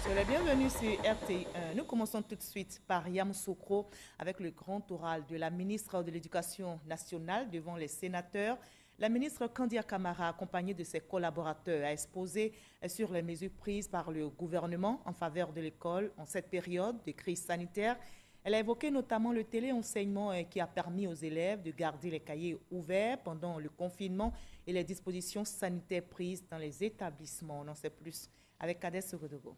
Soyez les bienvenus sur RTI1. Nous commençons tout de suite par Yamoussoukro avec le grand oral de la ministre de l'Éducation nationale devant les sénateurs. La ministre Kandia Camara, accompagnée de ses collaborateurs, a exposé sur les mesures prises par le gouvernement en faveur de l'école en cette période de crise sanitaire. Elle a évoqué notamment le téléenseignement qui a permis aux élèves de garder les cahiers ouverts pendant le confinement et les dispositions sanitaires prises dans les établissements. On en sait plus avec Kadès Sogodogo.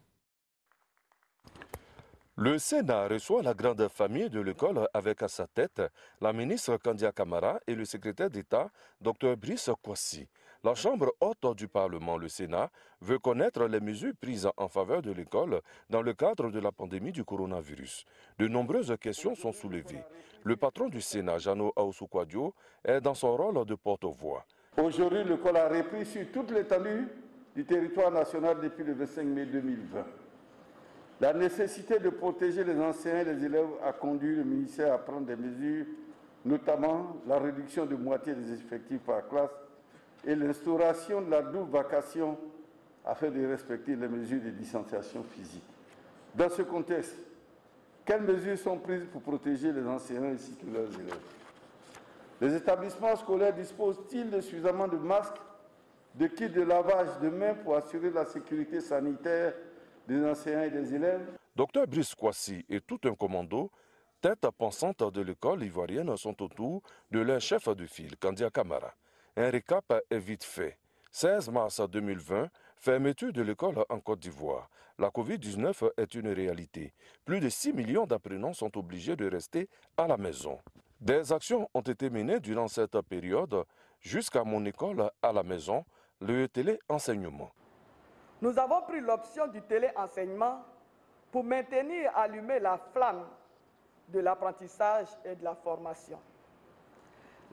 Le Sénat reçoit la grande famille de l'école avec à sa tête la ministre Kandia Camara et le secrétaire d'État, Dr Brice Kwasi. La Chambre haute du Parlement, le Sénat, veut connaître les mesures prises en faveur de l'école dans le cadre de la pandémie du coronavirus. De nombreuses questions sont soulevées. Le patron du Sénat, Jano Aoussoukwadio, est dans son rôle de porte-voix. Aujourd'hui, l'école a repris sur toute l'étendue du territoire national depuis le 25 mai 2020. La nécessité de protéger les enseignants et les élèves a conduit le ministère à prendre des mesures, notamment la réduction de moitié des effectifs par classe et l'instauration de la double vacation afin de respecter les mesures de distanciation physique. Dans ce contexte, quelles mesures sont prises pour protéger les enseignants ainsi que leurs élèves? Les établissements scolaires disposent-ils de suffisamment de masques, de kits de lavage de mains pour assurer la sécurité sanitaire des enseignants et des élèves? Dr Brice Kwasi et tout un commando, tête pensante de l'école ivoirienne, sont autour de leur chef de file, Kandia Camara. Un récap est vite fait. 16 mars 2020, fermeture de l'école en Côte d'Ivoire. La Covid-19 est une réalité. Plus de 6 millions d'apprenants sont obligés de rester à la maison. Des actions ont été menées durant cette période jusqu'à mon école à la maison, le téléenseignement. Nous avons pris l'option du téléenseignement pour maintenir allumée la flamme de l'apprentissage et de la formation.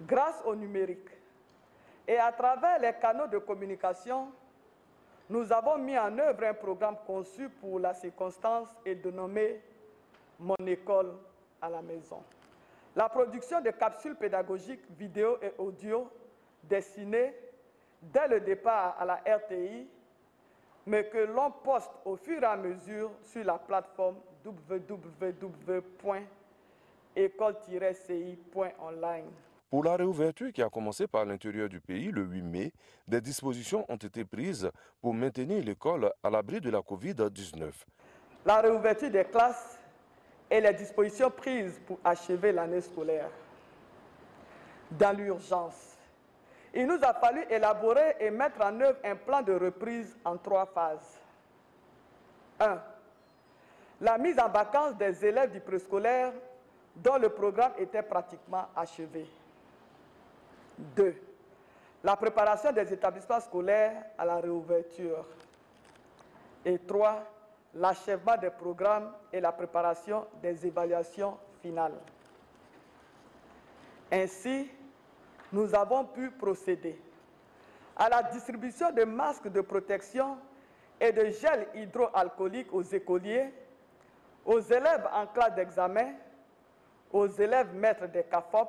Grâce au numérique et à travers les canaux de communication, nous avons mis en œuvre un programme conçu pour la circonstance et dénommé « Mon école à la maison ». La production de capsules pédagogiques vidéo et audio destinées dès le départ à la RTI, mais que l'on poste au fur et à mesure sur la plateforme www.école-ci.online. Pour la réouverture qui a commencé par l'intérieur du pays le 8 mai, des dispositions ont été prises pour maintenir l'école à l'abri de la Covid-19. La réouverture des classes et les dispositions prises pour achever l'année scolaire. Dans l'urgence, il nous a fallu élaborer et mettre en œuvre un plan de reprise en 3 phases. 1. La mise en vacances des élèves du préscolaire dont le programme était pratiquement achevé. 2. La préparation des établissements scolaires à la réouverture. Et 3. L'achèvement des programmes et la préparation des évaluations finales. Ainsi, nous avons pu procéder à la distribution de masques de protection et de gel hydroalcoolique aux écoliers, aux élèves en classe d'examen, aux élèves maîtres des CAFOP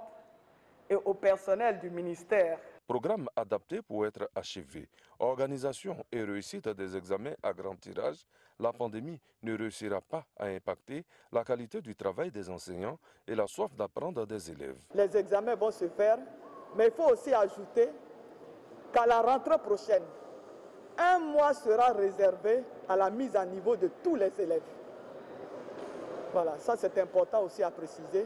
et au personnel du ministère. Programme adapté pour être achevé. Organisation et réussite des examens à grand tirage, la pandémie ne réussira pas à impacter la qualité du travail des enseignants et la soif d'apprendre des élèves. Les examens vont se faire, mais il faut aussi ajouter qu'à la rentrée prochaine, 1 mois sera réservé à la mise à niveau de tous les élèves. Voilà, ça c'est important aussi à préciser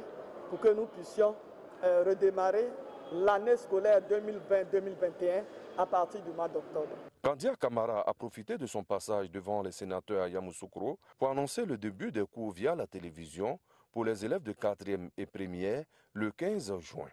pour que nous puissions redémarrer l'année scolaire 2020-2021 à partir du mois d'octobre. Kandia Camara a profité de son passage devant les sénateurs à Yamoussoukro pour annoncer le début des cours via la télévision pour les élèves de 4e et 1er le 15 juin.